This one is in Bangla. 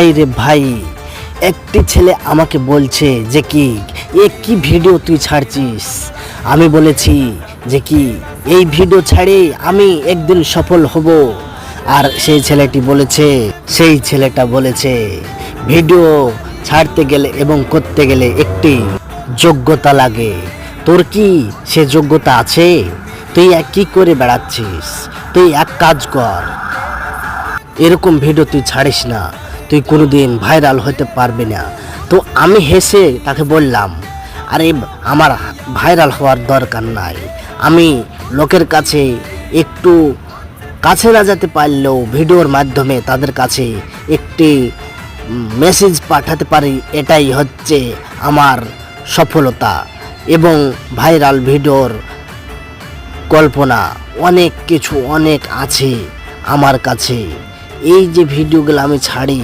এই রে ভাই, একটি ছেলে আমাকে বলছে যে কি ভিডিও তুই ছাড়ছিস। আমি বলেছি যে এই ভিডিও ছাড়ে আমি একদিন সফল হব। আর সেই ছেলেটা বলেছে ভিডিও ছাড়তে গেলে এবং করতে গেলে একটি যোগ্যতা লাগে। তোর কি সে যোগ্যতা আছে? তুই কি করে বেড়াচ্ছিস? তুই এক কাজ কর, এরকম ভিডিও তুই ছাড়িস না, তুই কোনোদিন ভাইরাল হতে পারবি না। তো আমি হেসে তাকে বললাম, আরে আমার ভাইরাল হওয়ার দরকার নাই। আমি লোকের কাছে একটু কাছে না যেতে পারলেও ভিডিওর মাধ্যমে তাদের কাছে একটি মেসেজ পাঠাতে পারি, এটাই হচ্ছে আমার সফলতা। এবং ভাইরাল ভিডিওর কল্পনা অনেক আছে আমার কাছে। এই যে ভিডিওগুলো আমি ছাড়ি